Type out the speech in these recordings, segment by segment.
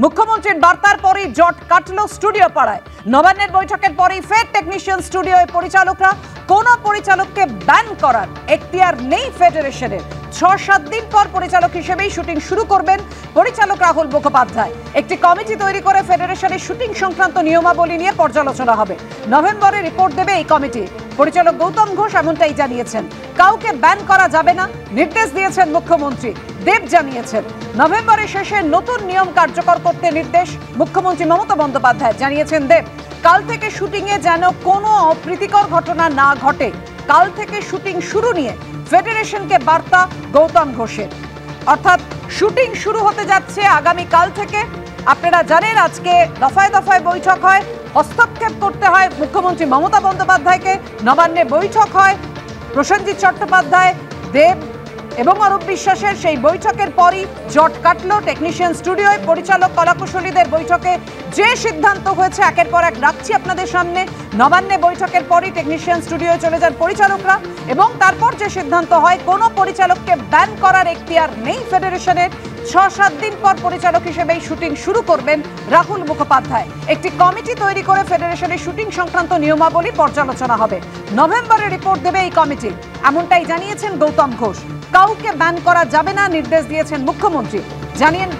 মুখ্যমন্ত্রীর বার্তার পরেই জট কাটল স্টুডিও পাড়ায়। নবান্নের বৈঠকের পরেই ফের টেকনিশিয়ান স্টুডিওয় পরিচালকরা। কোন পরিচালককে ব্যান করার এখতিয়ার নেই ফেডারেশনের। ৬-৭ দিন পর পরিচালক হিসেবেই শুটিং শুরু করবেন পরিচালক রাহুল মুখোপাধ্যায়। একটি কমিটি তৈরি করে ফেডারেশনের শুটিং সংক্রান্ত নিয়মাবলী নিয়ে পর্যালোচনা হবে। নভেম্বরে রিপোর্ট দেবে এই কমিটি। পরিচালক গৌতম ঘোষ এমনটাই জানিয়েছেন। কাউকে ব্যান করা যাবে না নির্দেশ দিয়েছেন মুখ্যমন্ত্রী। দেব জানিয়েছেন নভেম্বরের শেষে নতুন নিয়ম কার্যকর করতে নির্দেশ মুখ্যমন্ত্রী মমতা বন্দ্যোপাধ্যায়। জানিয়েছেন দেব কাল থেকে শুটিংয়ে যেন কোনো অপ্রীতিকর ঘটনা না ঘটে। কাল থেকে শুটিং শুরু নিয়ে ফেডারেশনকে বার্তা গৌতম ঘোষের। অর্থাৎ শুটিং শুরু হতে যাচ্ছে আগামী কাল থেকে। আপনারা জানেন আজকে দফায় দফায় বৈঠক হয়, হস্তক্ষেপ করতে হয় মুখ্যমন্ত্রী মমতা বন্দ্যোপাধ্যায়কে। নবান্নে বৈঠক হয়, প্রসেনজিৎ চট্টোপাধ্যায়, দেব এবং অরূপ বিশ্বাসের সেই বৈঠকের পরই জট কাটল টেকনিশিয়ান স্টুডিওয়। পরিচালক কলাকুশলীদের বৈঠকে যে সিদ্ধান্ত হয়েছে একের পর এক রাখছি আপনাদের সামনে। নবান্নে বৈঠকের পরই টেকনিশিয়ান স্টুডিওয় চলে যান পরিচালকরা এবং তারপর যে সিদ্ধান্ত হয় কোনো পরিচালককে ব্যান করার এখতিয়ার নেই ফেডারেশনের। ৬-৭ দিন পর পরিচালক হিসেবেই শুটিং শুরু করবেন রাহুল মুখোপাধ্যায়। একটি কমিটি তৈরি করে ফেডারেশনের শুটিং সংক্রান্ত নিয়মাবলী পর্যালোচনা হবে। নভেম্বরে রিপোর্ট দেবে এই কমিটি, এমনটাই জানিয়েছেন গৌতম ঘোষ। কাউকে ব্যান করা যাবে না নির্দেশ দিয়েছেন মুখ্যমন্ত্রী।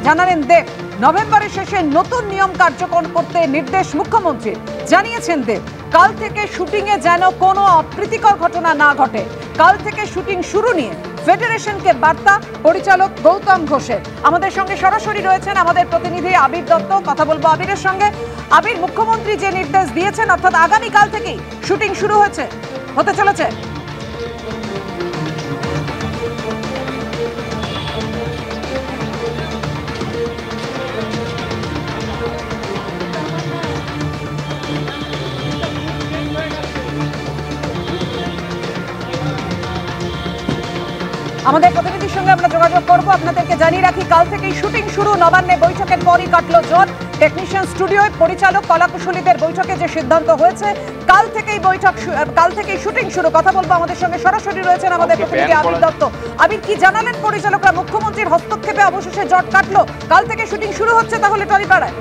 জানালেন দেব নভেম্বরের শেষে নতুন নিয়ম কার্যকর করতে নির্দেশ মুখ্যমন্ত্রী। জানিয়েছেন দেব কাল থেকে শুটিংয়ে যেন কোনো অপ্রীতিকর ঘটনা না ঘটে। কাল থেকে শুটিং শুরু নিয়ে ফেডারেশনকে বার্তা পরিচালক গৌতম ঘোষের। আমাদের সঙ্গে সরাসরি রয়েছেন আমাদের প্রতিনিধি আবির দত্ত। কথা বলবো আবিরের সঙ্গে। আবির, মুখ্যমন্ত্রী যে নির্দেশ দিয়েছেন অর্থাৎ আগামীকাল থেকেই শুটিং শুরু হতে চলেছে। আমাদের প্রতিনিধির সঙ্গে আমরা যোগাযোগ করবো। আপনাদেরকে জানিয়ে রাখি কাল থেকেই শুটিং শুরু। নবান্নে বৈঠকের পরই কাটলো জট টেকনিশিয়ান স্টুডিওয়। পরিচালক কলাকুশলীদের বৈঠকে যে সিদ্ধান্ত হয়েছে কাল থেকেই শুটিং শুরু। কথা বলবো, আমাদের সঙ্গে সরাসরি রয়েছেন আমাদের প্রতিনিধি আবির দত্ত। আবির, কি জানালেন পরিচালকরা? মুখ্যমন্ত্রীর হস্তক্ষেপে অবশেষে জট কাটলো, কাল থেকে শুটিং শুরু হচ্ছে তাহলে টলিপাড়ায়।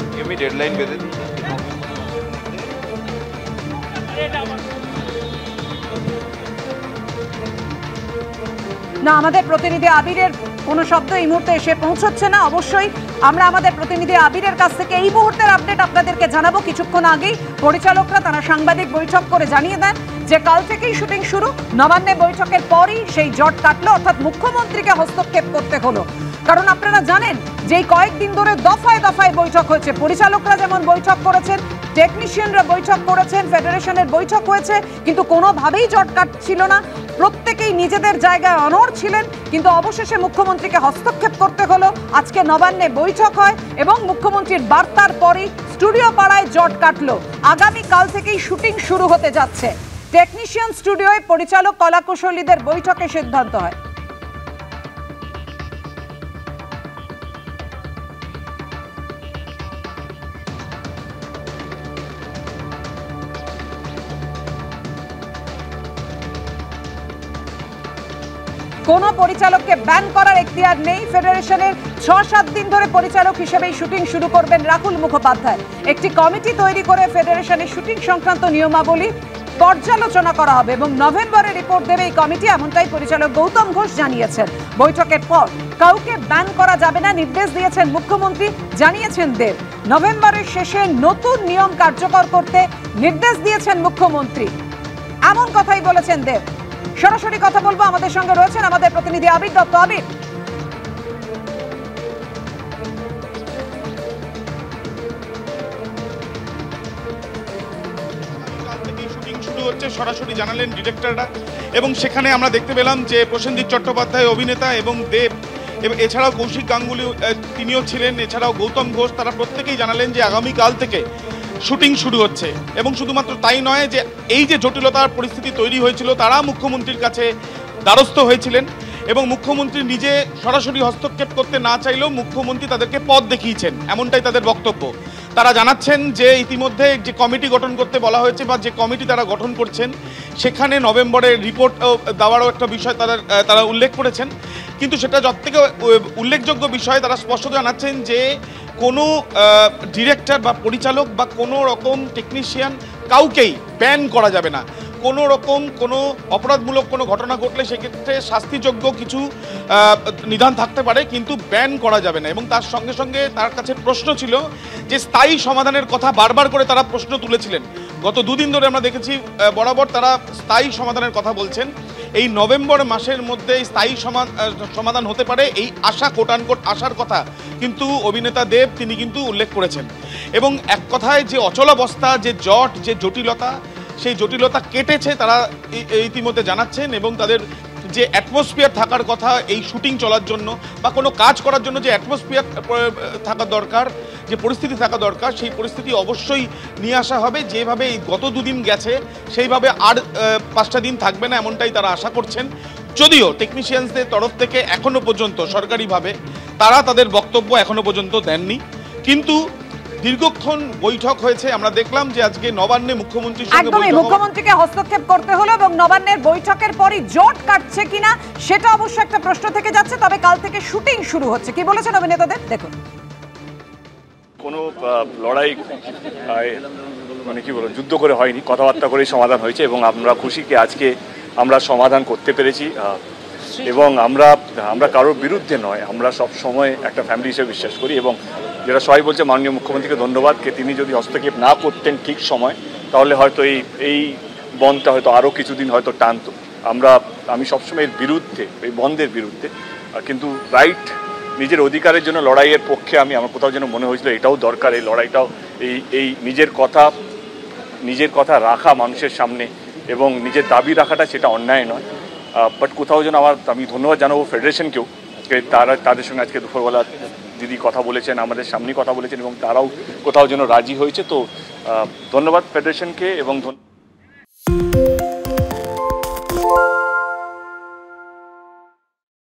না, আমাদের প্রতিনিধি আবিরের কোনো শব্দ এই মুহূর্তে এসে পৌঁছচ্ছে না। অবশ্যই আমরা আমাদের প্রতিনিধি আবিরের কাছ থেকে এই মুহূর্তের আপডেট আপনাদেরকে জানাবো। কিছুক্ষণ আগেই পরিচালকরা তারা সাংবাদিক বৈঠক করে জানিয়ে দেন যে কাল থেকেই শুটিং শুরু। নবান্নে বৈঠকের পরই সেই জট কাটলো, অর্থাৎ মুখ্যমন্ত্রীকে হস্তক্ষেপ করতে হলো। কারণ আপনারা জানেন যে এই কয়েকদিন ধরে দফায় দফায় বৈঠক হয়েছে। পরিচালকরা যেমন বৈঠক করেছেন, টেকনিশিয়ানরা বৈঠক করেছেন, ফেডারেশনের বৈঠক হয়েছে, কিন্তু কোনোভাবেই জট কাটছিল না। প্রত্যেকেই নিজেদের জায়গায় অনড় ছিলেন, কিন্তু অবশেষে মুখ্যমন্ত্রীকে হস্তক্ষেপ করতে হলো। আজকে নবান্নে বৈঠক হয় এবং মুখ্যমন্ত্রীর বার্তার পরই স্টুডিও পাড়ায় জট কাটলো। আগামীকাল থেকেই শুটিং শুরু হতে যাচ্ছে। টেকনিশিয়ান স্টুডিওয় পরিচালক কলাকুশলীদের বৈঠকে সিদ্ধান্ত হয়। কোন পরিচালককে ব্যান করার এখতিয়ার নেই ফেডারেশনের। ৬-৭ দিন ধরে পরিচালক হিসেবেই শুটিং শুরু করবেন রাহুল মুখোপাধ্যায়। একটি কমিটি তৈরি করে ফেডারেশনের শুটিং সংক্রান্ত নিয়মাবলী পর্যালোচনা করা হবে এবং নভেম্বরে রিপোর্ট দেবে এই কমিটি, এমনটাই পরিচালক গৌতম ঘোষ জানিয়েছেন। বৈঠকের পর কাউকে ব্যান করা যাবে না নির্দেশ দিয়েছেন মুখ্যমন্ত্রী। জানিয়েছেন দেব নভেম্বরের শেষে নতুন নিয়ম কার্যকর করতে নির্দেশ দিয়েছেন মুখ্যমন্ত্রী। এমন কথাই বলেছেন দেব। সরাসরি কথা বলবো, আমাদের সঙ্গে রয়েছেন আমাদের প্রতিনিধি আবির দত্ত। আবির, সরাসরি জানালেন ডিরেক্টররা এবং সেখানে আমরা দেখতে পেলাম যে প্রসেনজিৎ চট্টোপাধ্যায় অভিনেতা এবং দেব এবং এছাড়াও কৌশিক গাঙ্গুলি তিনিও ছিলেন, এছাড়াও গৌতম ঘোষ, তারা প্রত্যেকেই জানালেন যে আগামীকাল থেকে শুটিং শুরু হচ্ছে। এবং শুধুমাত্র তাই নয়, যে এই যে জটিলতার পরিস্থিতি তৈরি হয়েছিল তারা মুখ্যমন্ত্রীর কাছে দ্বারস্থ হয়েছিলেন এবং মুখ্যমন্ত্রী নিজে সরাসরি হস্তক্ষেপ করতে না চাইলেও মুখ্যমন্ত্রী তাদেরকে পথ দেখিয়েছেন, এমনটাই তাদের বক্তব্য। তারা জানাচ্ছেন যে ইতিমধ্যে যে কমিটি গঠন করতে বলা হয়েছে বা যে কমিটি তারা গঠন করছেন সেখানে নভেম্বরে রিপোর্ট দেওয়ারও একটা বিষয় তারা উল্লেখ করেছেন। কিন্তু সেটা যতথেকে উল্লেখযোগ্য বিষয়, তারা স্পষ্ট জানাচ্ছেন যে কোনো ডিরেক্টর বা পরিচালক বা কোনো রকম টেকনিশিয়ান কাউকেই ব্যান করা যাবে না। কোনো রকম কোনো অপরাধমূলক কোনো ঘটনা ঘটলে সেক্ষেত্রে শাস্তিযোগ্য কিছু নিদান থাকতে পারে, কিন্তু ব্যান করা যাবে না। এবং তার সঙ্গে সঙ্গে তার কাছে প্রশ্ন ছিল যে স্থায়ী সমাধানের কথা বারবার করে তারা প্রশ্ন তুলেছিলেন। গত দুদিন ধরে আমরা দেখেছি বরাবর তারা স্থায়ী সমাধানের কথা বলছেন। এই নভেম্বর মাসের মধ্যে স্থায়ী সমাধান হতে পারে এই আশা কোটানকোট আশার কথা কিন্তু অভিনেতা দেব তিনি কিন্তু উল্লেখ করেছেন। এবং এক কথায় যে অচলাবস্থা, যে জট, যে জটিলতা, সেই জটিলতা কেটেছে তারা ইতিমধ্যে জানাচ্ছেন। এবং তাদের যে অ্যাটমসফিয়ার থাকার কথা এই শুটিং চলার জন্য বা কোনো কাজ করার জন্য যে অ্যাটমসফিয়ার থাকা দরকার, যে পরিস্থিতি থাকা দরকার, সেই পরিস্থিতি অবশ্যই নিয়ে আসা হবে। যেভাবে এই গত দুদিন গেছে সেইভাবে আর 5টা দিন থাকবে না, এমনটাই তারা আশা করছেন। যদিও টেকনিশিয়ানসদের তরফ থেকে এখনো পর্যন্ত সরকারিভাবে তারা তাদের বক্তব্য এখনো পর্যন্ত দেননি। কিন্তু দীর্ঘক্ষণ বৈঠক হয়েছে। আমরা দেখলাম যে আজকে নবান্নে মুখ্যমন্ত্রীর সঙ্গে একদমই মুখ্যমন্ত্রীকে হস্তক্ষেপ করতে হলো এবং নবান্নের বৈঠকের পরই জট কাটছে কিনা সেটা অবশ্য একটা প্রশ্ন থেকে যাচ্ছে। তবে কাল থেকে শুটিং শুরু হচ্ছে, কি বলেছেন অভিনেতাদের দেখুন। কোনো লড়াই মানে কি বলুন যুদ্ধ করে হয়নি, কথাবার্তা করেই সমাধান হয়েছে এবং আমরা খুশি কি আজকে আমরা সমাধান করতে পেরেছি। এবং আমরা কারোর বিরুদ্ধে নয়, আমরা সব সময় একটা ফ্যামিলি হিসেবে বিশ্বাস করি। এবং যেটা সবাই বলছে মাননীয় মুখ্যমন্ত্রীকে ধন্যবাদ, কে তিনি যদি হস্তক্ষেপ না করতেন ঠিক সময় তাহলে হয়তো এই বনটা হয়তো আরও কিছুদিন হয়তো টানতো। আমি সবসময় এর বিরুদ্ধে, এই বন্ধের বিরুদ্ধে, কিন্তু রাইট নিজের অধিকারের জন্য লড়াইয়ের পক্ষে আমার কোথাও যেন মনে হয়েছিল এটাও দরকার, এই লড়াইটাও এই নিজের কথা রাখা মানুষের সামনে এবং নিজের দাবি রাখাটা সেটা অন্যায় নয়। বাট কোথাও যেন আমি ধন্যবাদ জানাবো ফেডারেশনকেও, তাদের সঙ্গে আজকে দুপুরবেলা দিদি কথা বলেছেন, আমাদের সামনে কথা বলেছেন এবং তারাও কোথাও যেন রাজি হয়েছে। তো ধন্যবাদ ফেডারেশনকে এবং